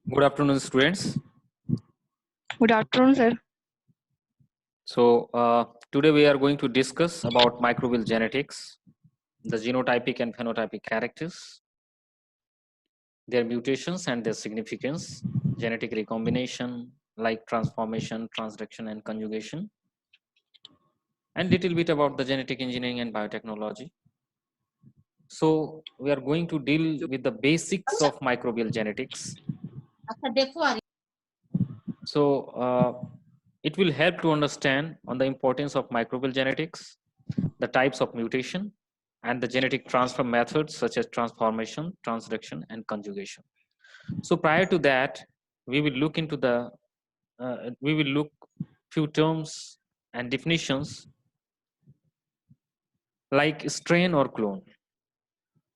Good afternoon, students. Good afternoon, sir. Today we are going to discuss about microbial genetics, the genotypic and phenotypic characters, their mutations and their significance, genetic recombination like transformation, transduction, and conjugation, and little bit about the genetic engineering and biotechnology. So we are going to deal with the basics of microbial genetics. It will help to understand on the importance of microbial genetics, the types of mutation, and the genetic transfer methods such as transformation, transduction, and conjugation. So prior to that, we will look into we will look few terms and definitions like strain or clone.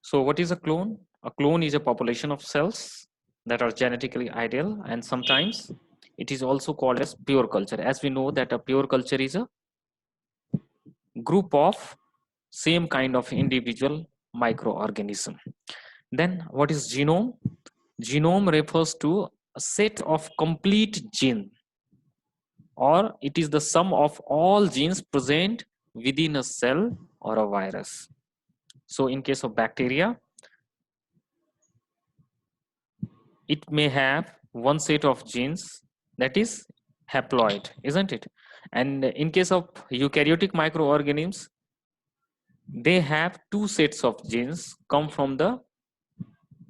So what is a clone? A clone is a population of cells that are genetically ideal, and sometimes it is also called as pure culture. As we know that a pure culture is a group of same kind of individual microorganism. Then what is genome? Genome refers to a set of complete gene, or it is the sum of all genes present within a cell or a virus. So in case of bacteria, it may have one set of genes that is haploid, isn't it? And in case of eukaryotic microorganisms, they have two sets of genes come from the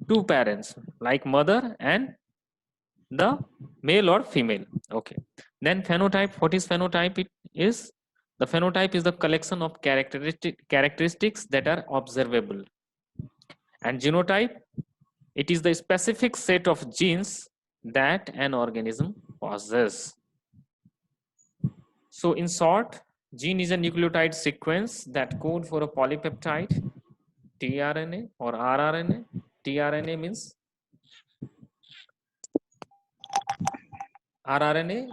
two parents, like mother and the male or female. Okay. Then phenotype, what is phenotype? It is the phenotype is the collection of characteristics that are observable. And genotype, it is the specific set of genes that an organism possesses. So in short, gene is a nucleotide sequence that code for a polypeptide, tRNA or rRNA. tRNA means rRNA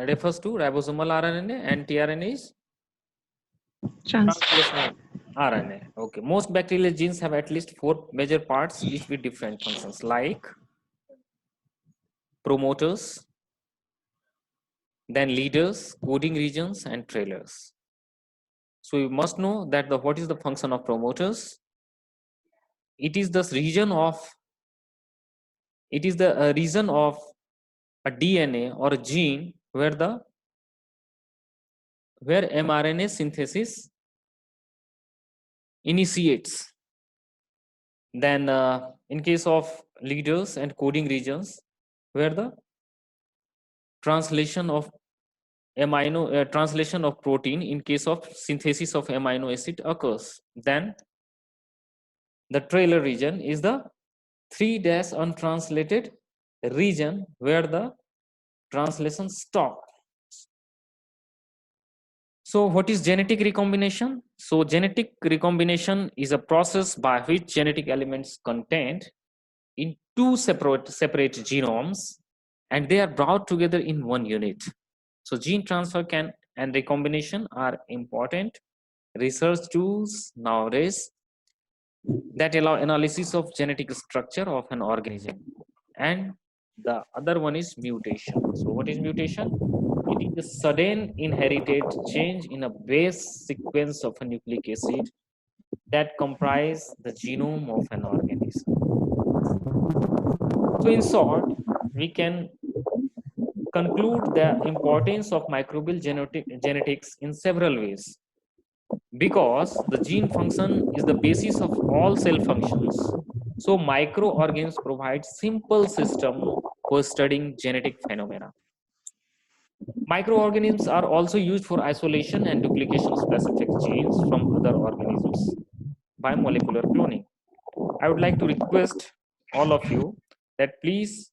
refers to ribosomal RNA, and tRNA is translational RNA. Okay. Most bacterial genes have at least 4 major parts, each with different functions, like promoters, then leaders, coding regions, and trailers. So you must know that what is the function of promoters? It is the region of a DNA or a gene where mRNA synthesis initiates. Then in case of leaders and coding regions, where the translation of translation of protein in case of synthesis of amino acid occurs. Then the trailer region is the 3' untranslated region where the translation stop. So what is genetic recombination? So genetic recombination is a process by which genetic elements contained in two separate genomes, and they are brought together in one unit. So gene transfer and recombination are important research tools nowadays that allow analysis of genetic structure of an organism. And the other one is mutation. So what is mutation? It is a sudden inherited change in a base sequence of a nucleic acid that comprise the genome of an organism. So in short, we can conclude the importance of microbial genetics in several ways, because the gene function is the basis of all cell functions. So microorganisms provide simple system for studying genetic phenomena. Microorganisms are also used for isolation and duplication of specific genes from other organisms by molecular cloning. I would like to request all of you that please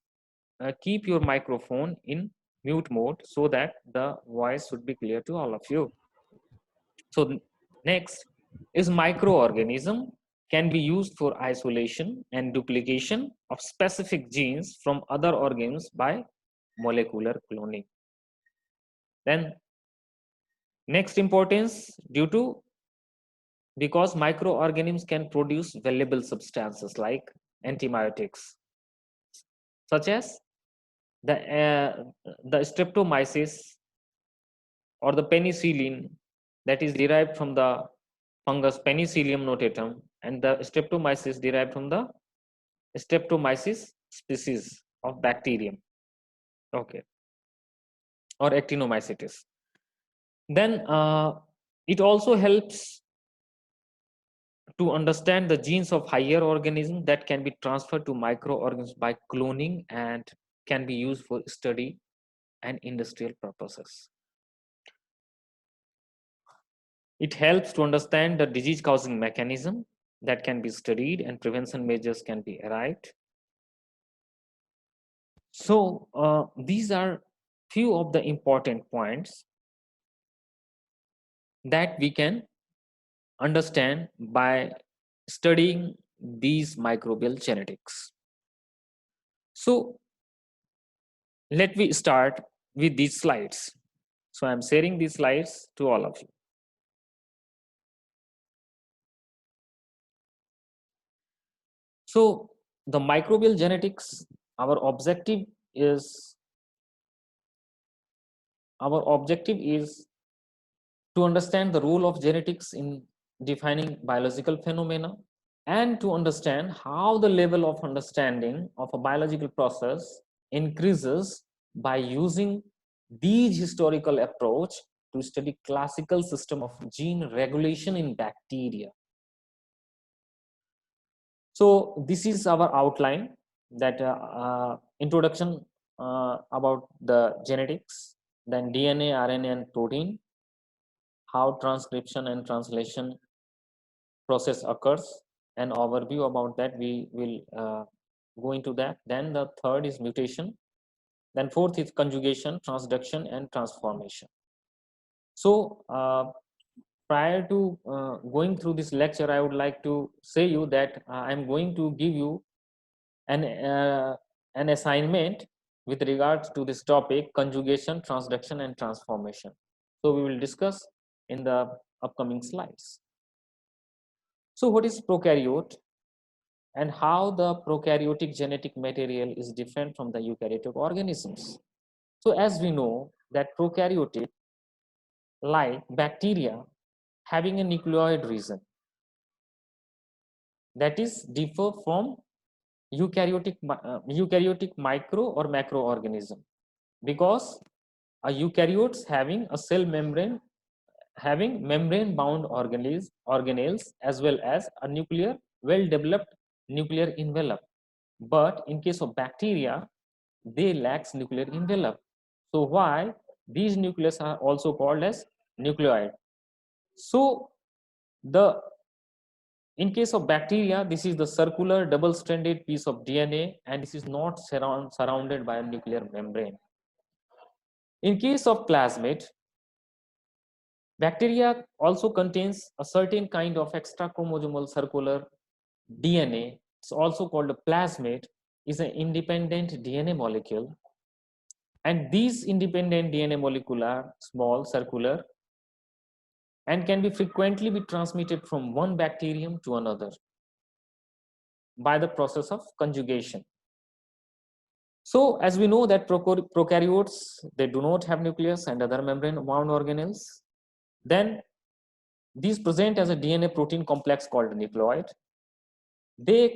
keep your microphone in mute mode so that the voice should be clear to all of you. So next is microorganism can be used for isolation and duplication of specific genes from other organisms by molecular cloning. Then next importance because microorganisms can produce valuable substances like antibiotics, such as the streptomyces or the penicillin that is derived from the fungus Penicillium notatum, and the streptomyces derived from the Streptomyces species of bacterium, okay, or actinomycetes. Then it also helps to understand the genes of higher organisms that can be transferred to microorganisms by cloning and can be used for study and industrial purposes. It helps to understand the disease causing mechanism that can be studied and prevention measures can be arrived. So these are few of the important points that we can understand by studying these microbial genetics. So let me start with these slides. So I'm sharing these slides to all of you. So the microbial genetics, our objective is to understand the role of genetics in defining biological phenomena and to understand how the level of understanding of a biological process increases by using these historical approach to study classical system of gene regulation in bacteria. So this is our outline, that introduction about the genetics, then DNA, RNA and protein, how transcription and translation process occurs, an overview about that we will go into that. Then the third is mutation, then fourth is conjugation, transduction and transformation. So prior to going through this lecture, I would like to say you that I'm going to give you an assignment with regards to this topic, conjugation, transduction and transformation. So we will discuss in the upcoming slides. So what is prokaryote and how the prokaryotic genetic material is different from the eukaryotic organisms? So as we know that prokaryotic, like bacteria, having a nucleoid region that is differ from eukaryotic micro or macroorganism, because a eukaryotes having a cell membrane, having membrane bound organelles as well as a nuclear well developed nuclear envelope, but in case of bacteria they lacks nuclear envelope. So why these nucleus are also called as nucleoid. So the in case of bacteria, this is the circular double-stranded piece of DNA, and this is not surrounded by a nuclear membrane. In case of plasmid, bacteria also contains a certain kind of extra chromosomal circular DNA. It's also called a plasmid, is an independent DNA molecule. And these independent DNA molecule are small, circular, and can be frequently be transmitted from one bacterium to another by the process of conjugation. So as we know that prokaryotes, they do not have nucleus and other membrane bound organelles. Then these present as a DNA protein complex called nucleoid. They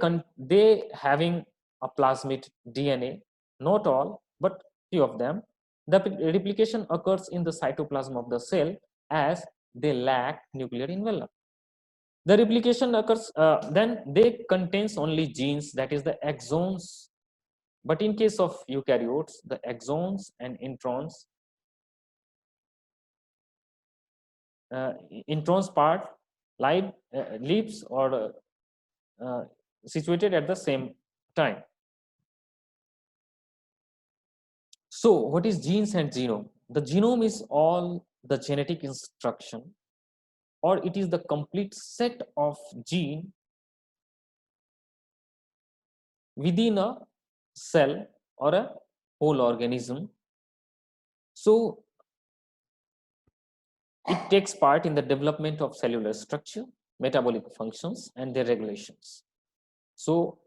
having a plasmid DNA, not all, but few of them. The replication occurs in the cytoplasm of the cell as they lack nuclear envelope. The replication occurs, then they contains only genes, that is the exons. But in case of eukaryotes, the exons and introns, introns part leaves or situated at the same time. So what is genes and genome? The genome is all the genetic instruction, or it is the complete set of gene within a cell or a whole organism. So it takes part in the development of cellular structure, metabolic functions and their regulations. So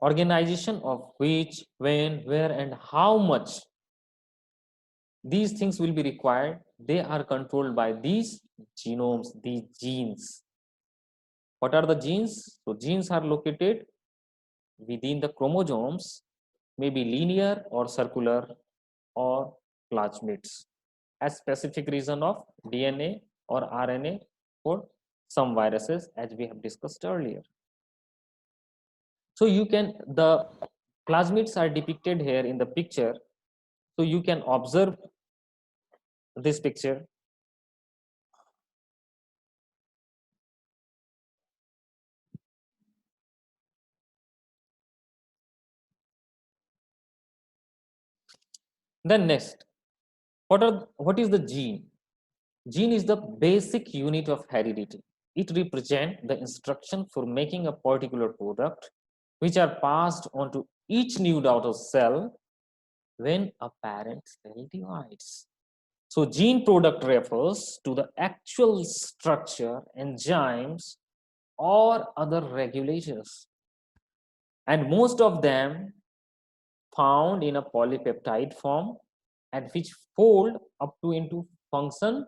organization of which, when, where, and how much these things will be required, they are controlled by these genomes, these genes. What are the genes? So genes are located within the chromosomes, may be linear or circular or plasmids, as specific region of DNA or RNA for some viruses, as we have discussed earlier. So you can, the plasmids are depicted here in the picture. So you can observe this picture. Then next, what is the gene? Gene is the basic unit of heredity. It represents the instruction for making a particular product, which are passed on to each new daughter cell when a parent cell divides. So gene product refers to the actual structure, enzymes, or other regulators, and most of them found in a polypeptide form, and which fold up to into function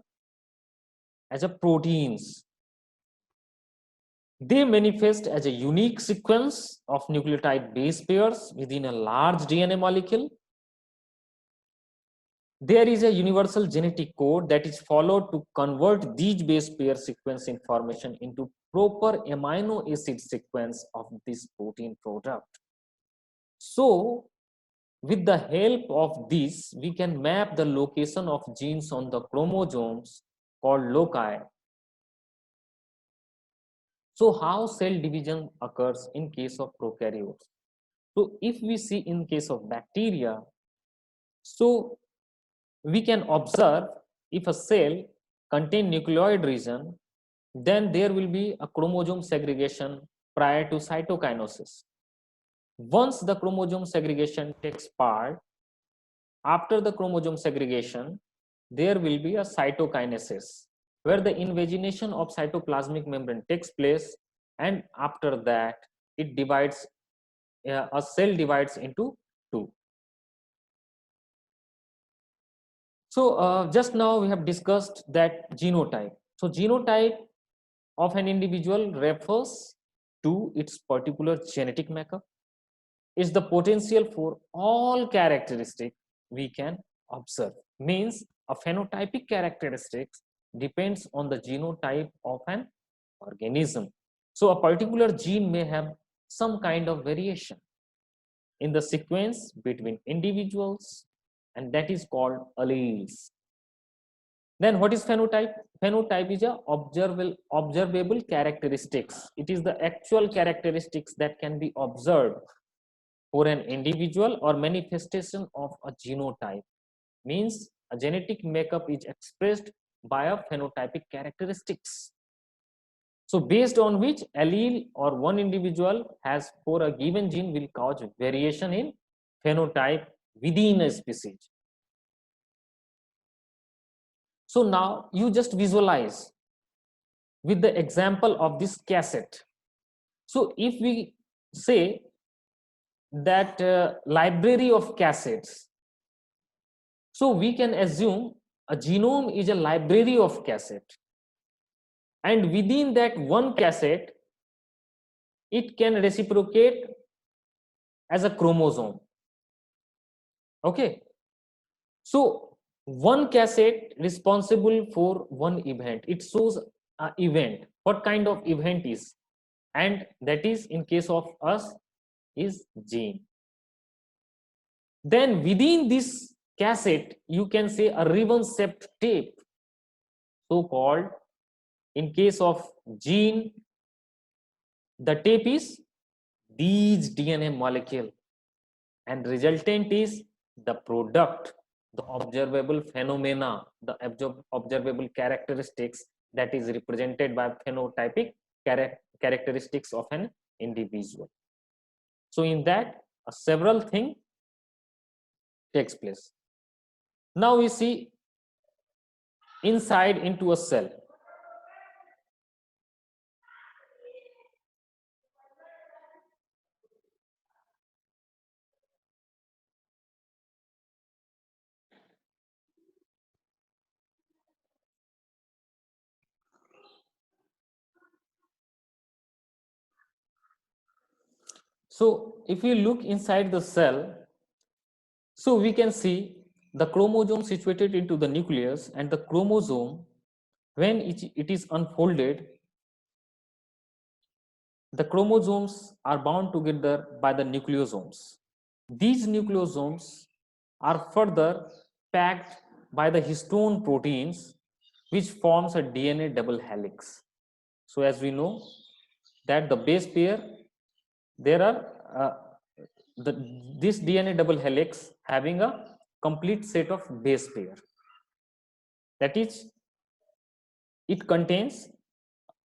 as a proteins. They manifest as a unique sequence of nucleotide base pairs within a large DNA molecule. There is a universal genetic code that is followed to convert these base pair sequence information into proper amino acid sequence of this protein product. So, with the help of this, we can map the location of genes on the chromosomes called loci. So, how cell division occurs in case of prokaryotes? So, if we see in case of bacteria, so we can observe if a cell contain nucleoid region, then there will be a chromosome segregation prior to cytokinosis. Once the chromosome segregation takes part, after the chromosome segregation, there will be a cytokinesis where the invagination of cytoplasmic membrane takes place, and after that it divides, a cell divides into two. So just now we have discussed that genotype. So genotype of an individual refers to its particular genetic makeup. Is the potential for all characteristics we can observe. Means a phenotypic characteristics depends on the genotype of an organism. So a particular gene may have some kind of variation in the sequence between individuals, and that is called alleles. Then what is phenotype? Phenotype is a observable characteristics. It is the actual characteristics that can be observed for an individual or manifestation of a genotype. Means a genetic makeup is expressed by a phenotypic characteristics. So based on which allele or one individual has for a given gene will cause variation in phenotype within a species. So now you just visualize with the example of this cassette. So if we say that library of cassettes, so we can assume a genome is a library of cassette, and within that one cassette it can reciprocate as a chromosome. Okay, so one cassette responsible for one event, it shows an event, what kind of event is, and that is in case of us is gene. Then within this cassette you can say a ribbon shaped tape, so called. In case of gene, the tape is these DNA molecule, and resultant is the product, the observable phenomena, the observable characteristics that is represented by phenotypic characteristics of an individual. So in that several things takes place. Now we see inside into a cell. So if we look inside the cell, so we can see the chromosome situated into the nucleus, and the chromosome, when it is unfolded, the chromosomes are bound together by the nucleosomes. These nucleosomes are further packed by the histone proteins, which forms a DNA double helix. So as we know that the base pair, there are this DNA double helix having a complete set of base pair. That is, it contains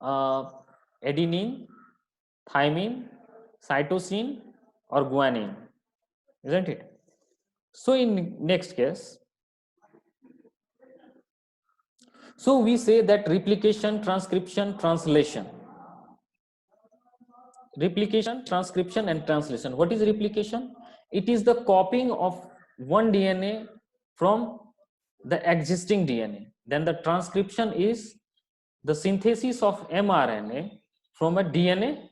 adenine, thymine, cytosine, or guanine, isn't it? So in next case, so we say that replication, transcription, translation. Replication, transcription, and translation. What is replication? It is the copying of one DNA from the existing DNA. Then the transcription is the synthesis of mRNA from a DNA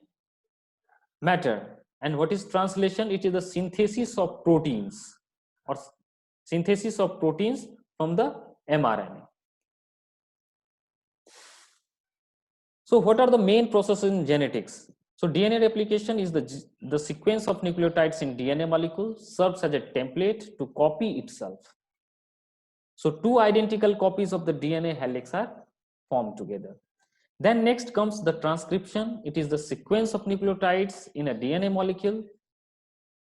matter. And what is translation? It is the synthesis of proteins, or synthesis of proteins from the mRNA. So what are the main processes in genetics? So DNA replication is the sequence of nucleotides in DNA molecule serves as a template to copy itself. So two identical copies of the DNA helix are formed together. Then next comes the transcription. It is the sequence of nucleotides in a DNA molecule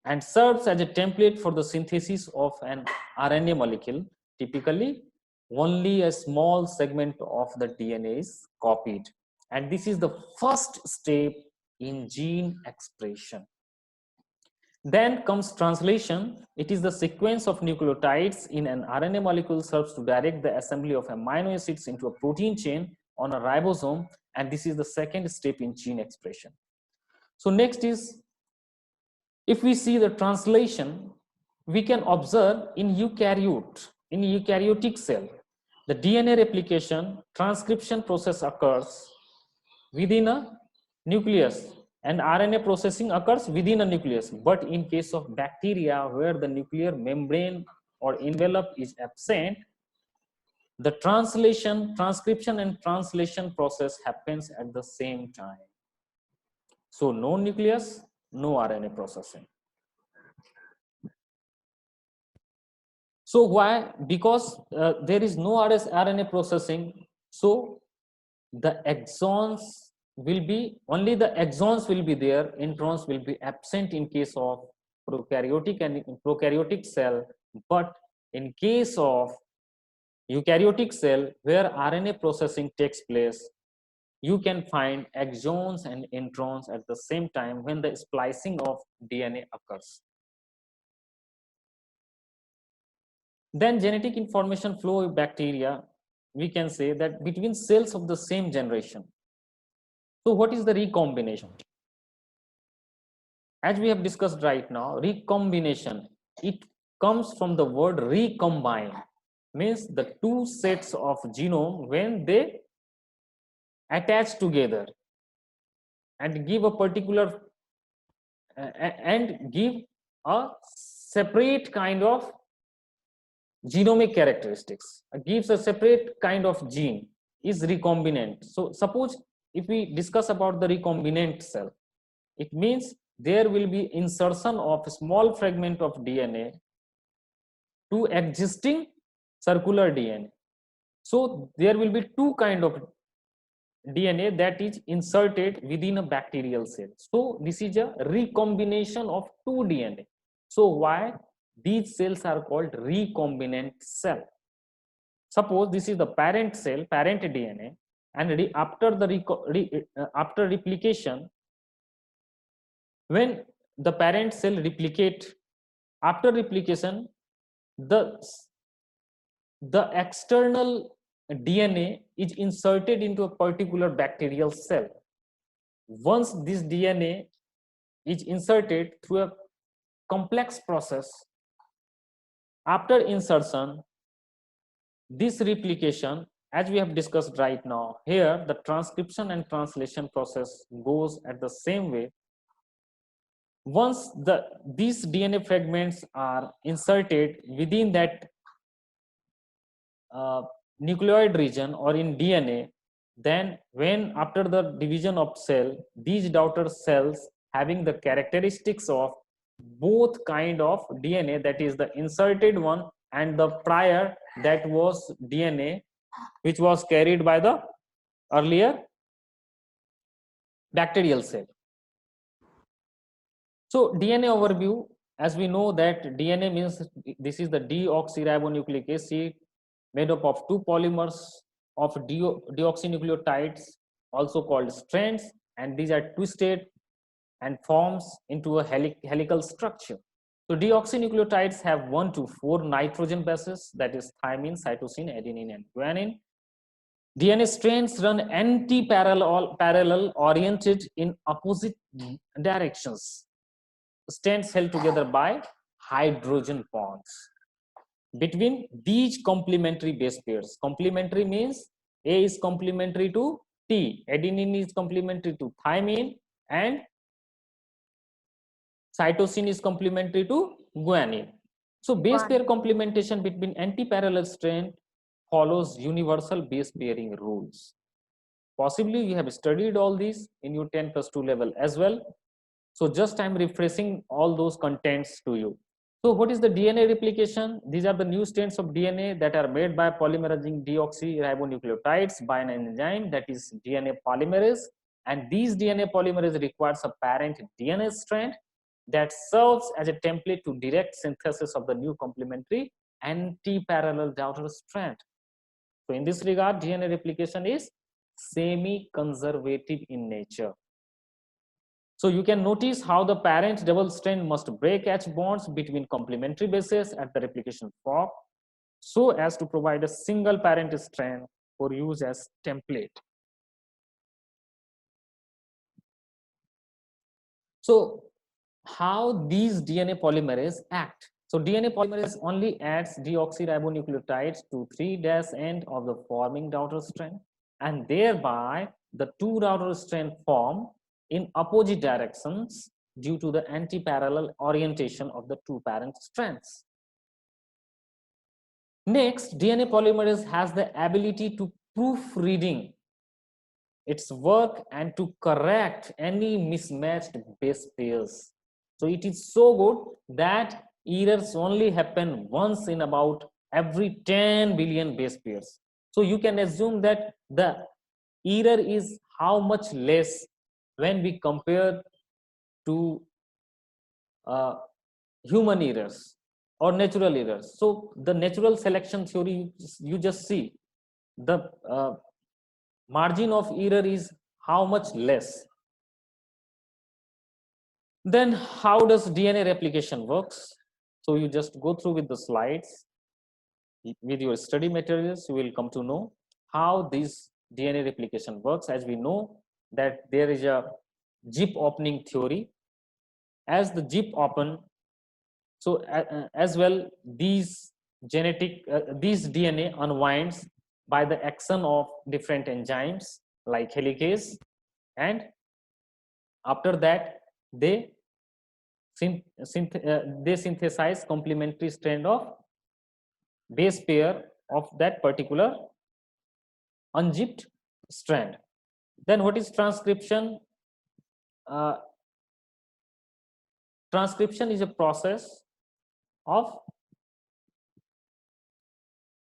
and serves as a template for the synthesis of an RNA molecule. Typically, only a small segment of the DNA is copied. And this is the first step in gene expression. Then comes translation. It is the sequence of nucleotides in an RNA molecule serves to direct the assembly of amino acids into a protein chain on a ribosome, and this is the second step in gene expression. So next is, if we see the translation, we can observe in eukaryotic cell, the DNA replication transcription process occurs within a nucleus and RNA processing occurs within a nucleus. But in case of bacteria, where the nuclear membrane or envelope is absent, the transcription and translation process happens at the same time. So no nucleus, no RNA processing. So why? Because there is no RNA processing. So the exons will be, only the exons will be there, introns will be absent in case of prokaryotic and prokaryotic cell. But in case of eukaryotic cell, where RNA processing takes place, you can find exons and introns at the same time when the splicing of DNA occurs. Then genetic information flow of bacteria, we can say that between cells of the same generation. So what is the recombination? As we have discussed right now, recombination, it comes from the word recombine, means the two sets of genome when they attach together and give a particular and give a separate kind of genomic characteristics, gives a separate kind of gene, is recombinant. So suppose if we discuss about the recombinant cell, it means there will be insertion of a small fragment of DNA to existing circular DNA. So there will be two kind of DNA that is inserted within a bacterial cell. So this is a recombination of two DNA. So why these cells are called recombinant cell? Suppose this is the parent cell, parent DNA, and after replication, when the parent cell replicate, after replication, the external DNA is inserted into a particular bacterial cell. Once this DNA is inserted through a complex process, after insertion, this replication, as we have discussed right now, here the transcription and translation process goes at the same way. once these DNA fragments are inserted within that nucleoid region or in DNA, then when after the division of cell, these daughter cells having the characteristics of both kind of DNA, that is the inserted one and the prior, that was DNA which was carried by the earlier bacterial cell. So DNA overview, as we know that DNA means this is the deoxyribonucleic acid made up of two polymers of deoxynucleotides, also called strands, and these are twisted and forms into a helical structure. So deoxynucleotides have 1 to 4 nitrogen bases, that is thymine, cytosine, adenine, and guanine. DNA strands run anti-parallel oriented in opposite directions. Strands held together by hydrogen bonds between these complementary base pairs. Complementary means A is complementary to T, adenine is complementary to thymine, and cytosine is complementary to guanine. So base pair complementation between anti-parallel strand follows universal base pairing rules. Possibly you have studied all these in your 10+2 level as well. So just I'm refreshing all those contents to you. So what is the DNA replication? These are the new strands of DNA that are made by polymerizing deoxyribonucleotides by an enzyme, that is DNA polymerase. And these DNA polymerase requires a parent DNA strand that serves as a template to direct synthesis of the new complementary anti-parallel daughter strand. So in this regard, DNA replication is semi-conservative in nature. So you can notice how the parent double strand must break H bonds between complementary bases at the replication fork so as to provide a single parent strand for use as template. So how these DNA polymerase act? So DNA polymerase only adds deoxyribonucleotides to 3' end of the forming daughter strand, and thereby the two daughter strand form in opposite directions due to the anti-parallel orientation of the two parent strands. Next, DNA polymerase has the ability to proofreading its work and to correct any mismatched base pairs. So it is so good that errors only happen once in about every 10 billion base pairs. So you can assume that the error is how much less when we compare to human errors or natural errors. So the natural selection theory, you just see the margin of error is how much less. Then how does DNA replication works? So you just go through with the slides. With your study materials, you will come to know how this DNA replication works. As we know that there is a zip opening theory. As the zip open, so as well these these DNA unwinds by the action of different enzymes like helicase, and after that they synthesize complementary strand of base pair of that particular unzipped strand. Then what is transcription? Transcription is a process of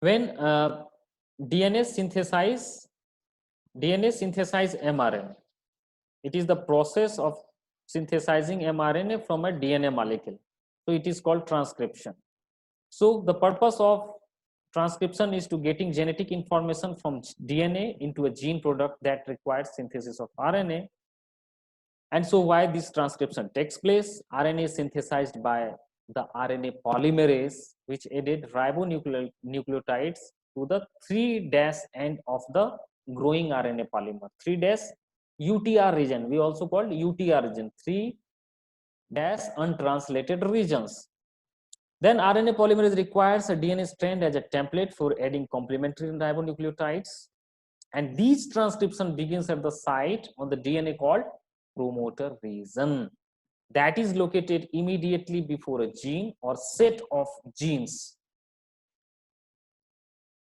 when DNA synthesize mRNA. It is the process of synthesizing mRNA from a DNA molecule. So it is called transcription. So the purpose of transcription is to getting genetic information from DNA into a gene product that requires synthesis of RNA. And so why this transcription takes place? RNA is synthesized by the RNA polymerase, which added ribonucleotides to the 3' end of the growing RNA polymer. 3' UTR region, we also called UTR region, 3' untranslated regions. Then RNA polymerase requires a DNA strand as a template for adding complementary ribonucleotides. And these transcription begins at the site on the DNA called promoter region. that is located immediately before a gene or set of genes.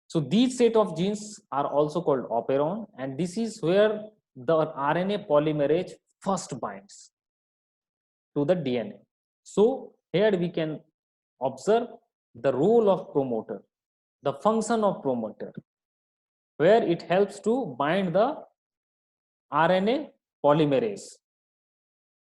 So these set of genes are also called operon, and this is where the RNA polymerase first binds to the DNA. So here we can observe the role of promoter, the function of promoter, where it helps to bind the RNA polymerase.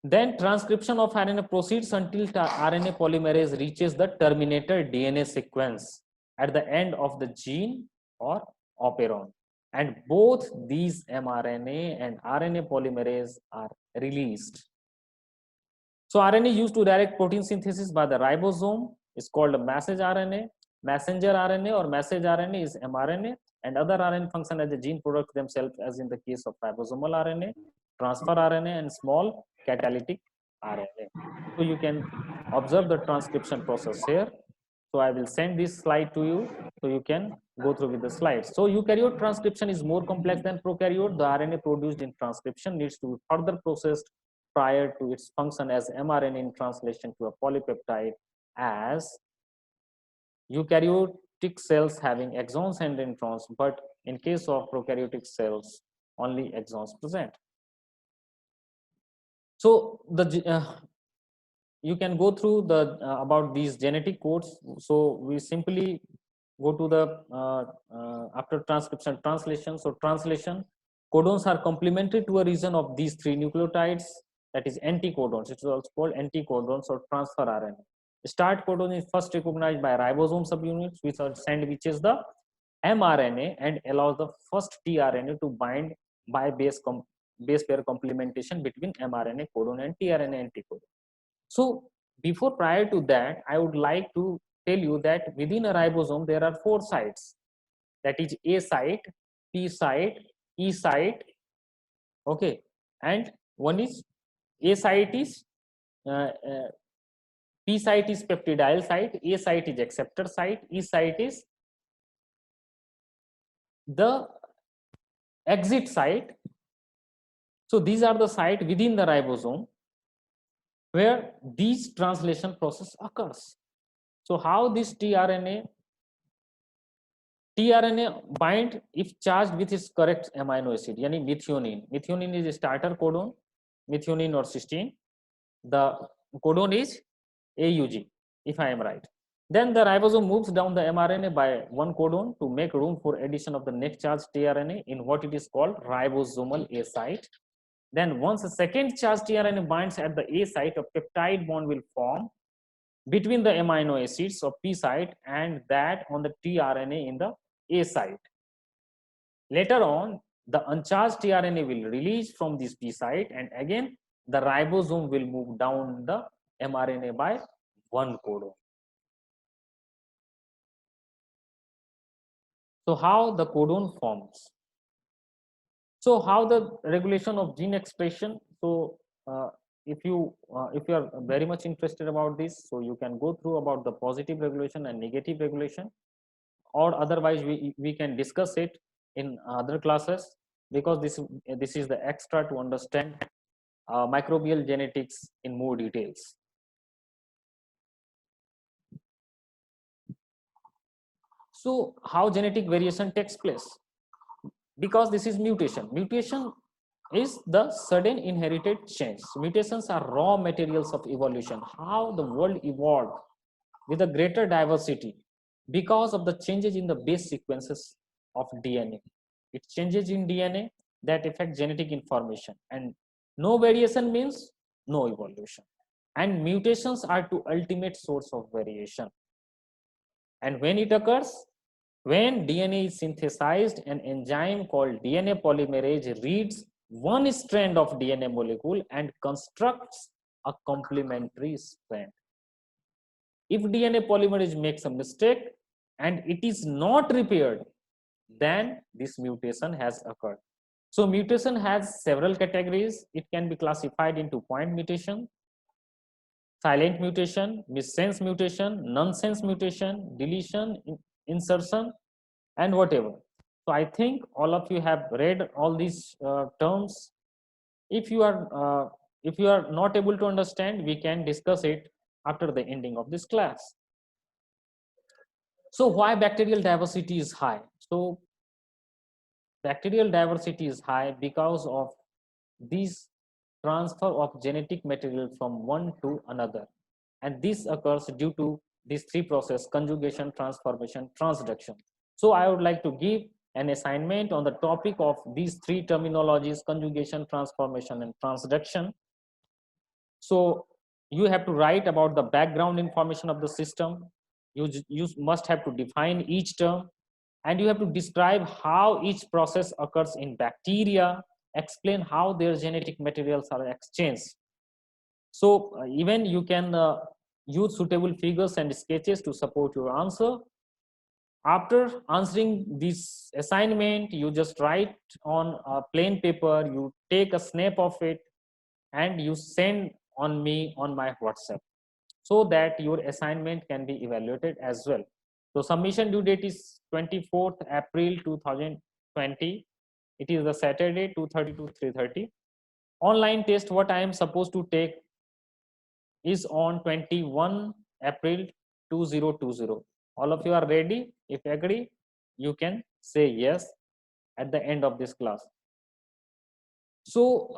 Then transcription of RNA proceeds until RNA polymerase reaches the terminator DNA sequence at the end of the gene or operon. And both these mRNA and RNA polymerase are released. So RNA used to direct protein synthesis by the ribosome is called a messenger RNA or message RNA is mRNA, and other RNA function as a gene product themselves, as in the case of ribosomal RNA, transfer RNA, and small catalytic RNA. So you can observe the transcription process here. So I will send this slide to you so you can go through with the slides. So eukaryote transcription is more complex than prokaryote. The RNA produced in transcription needs to be further processed prior to its function as mRNA in translation to a polypeptide, as eukaryotic cells having exons and introns, but in case of prokaryotic cells, only exons present. So you can go through the about these genetic codes. So we simply go to the after transcription translation. So translation codons are complementary to a region of these three nucleotides, that is anticodons. It is also called anticodons or transfer RNA. Start codon is first recognized by ribosome subunits, which sandwiches the mRNA and allows the first tRNA to bind by base pair complementation between mRNA codon and tRNA anticodon. So before prior to that, I would like to tell you that within a ribosome there are 4 sites, that is A site, P site, E site, okay, and one is A site is P site is peptidyl site, A site is acceptor site, E site is the exit site. So these are the site within the ribosome where these translation process occurs. So how this tRNA bind if charged with its correct amino acid, yani methionine. Methionine is a starter codon, methionine or cysteine. The codon is AUG, if I am right. Then the ribosome moves down the mRNA by one codon to make room for addition of the next charged tRNA in what it is called ribosomal A site. Then once a second charged tRNA binds at the A site, a peptide bond will form between the amino acids of P site and that on the tRNA in the A site. Later on, the uncharged tRNA will release from this P site, and again the ribosome will move down the mRNA by one codon. So how the codon forms? So how the regulation of gene expression? So if you are very much interested about this, so you can go through about the positive regulation and negative regulation, or otherwise we can discuss it in other classes, because this is the extra to understand microbial genetics in more details. So how genetic variation takes place? Because this is mutation. Mutation is the sudden inherited change. Mutations are raw materials of evolution. How the world evolved with a greater diversity because of the changes in the base sequences of DNA. It changes in DNA that affect genetic information, and no variation means no evolution. And mutations are the ultimate source of variation. And when it occurs, when DNA is synthesized, an enzyme called DNA polymerase reads one strand of DNA molecule and constructs a complementary strand. If DNA polymerase makes a mistake and it is not repaired, then this mutation has occurred. So mutation has several categories. It can be classified into point mutation, silent mutation, missense mutation, nonsense mutation, deletion, insertion, and whatever. So I think all of you have read all these terms. If you are If you are not able to understand, we can discuss it after the ending of this class. So why bacterial diversity is high? So bacterial diversity is high because of this transfer of genetic material from one to another, and this occurs due to these three processes: conjugation, transformation, transduction. So I would like to give an assignment on the topic of these three terminologies: conjugation, transformation, and transduction. So you have to write about the background information of the system. You must have to define each term, and you have to describe how each process occurs in bacteria, explain how their genetic materials are exchanged. So even you can use suitable figures and sketches to support your answer. After answering this assignment, you just write on a plain paper, you take a snap of it, and you send on me on my WhatsApp, so that your assignment can be evaluated as well. So submission due date is 24th April 2020. It is the Saturday, 2:30 to 3:30. Online test what I am supposed to take is on 21 April 2020. All of you are ready? If agree, you can say yes at the end of this class. So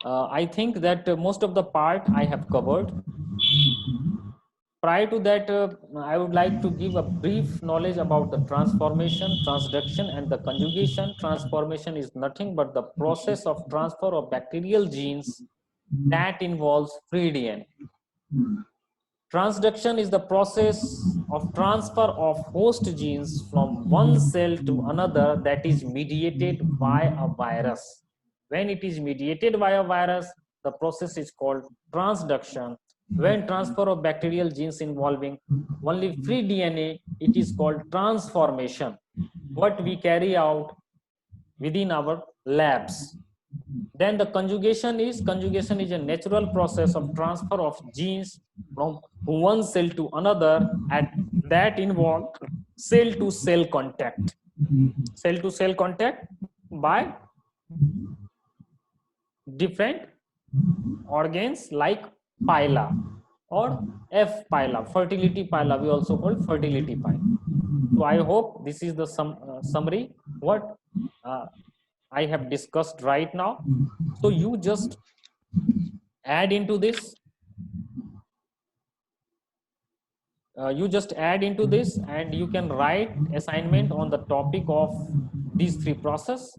I think that most of the part I have covered. Prior to that, I would like to give a brief knowledge about the transformation, transduction, and the conjugation. Transformation is nothing but the process of transfer of bacterial genes that involves free DNA. Transduction is the process of transfer of host genes from one cell to another that is mediated by a virus. When it is mediated by a virus, the process is called transduction. When transfer of bacterial genes involving only free DNA, it is called transformation, what we carry out within our labs. Then the conjugation is a natural process of transfer of genes from one cell to another, and that involve cell to cell contact. Cell to cell contact by different organs like pila or F pila, fertility pila, we also call fertility pila. So I hope this is the summary what I have discussed right now. So you just add into this, and you can write assignment on the topic of these three process,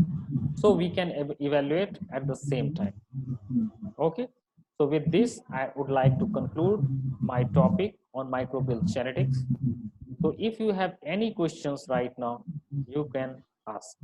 so we can evaluate at the same time. Okay, so with this I would like to conclude my topic on microbial genetics. So if you have any questions right now, you can ask.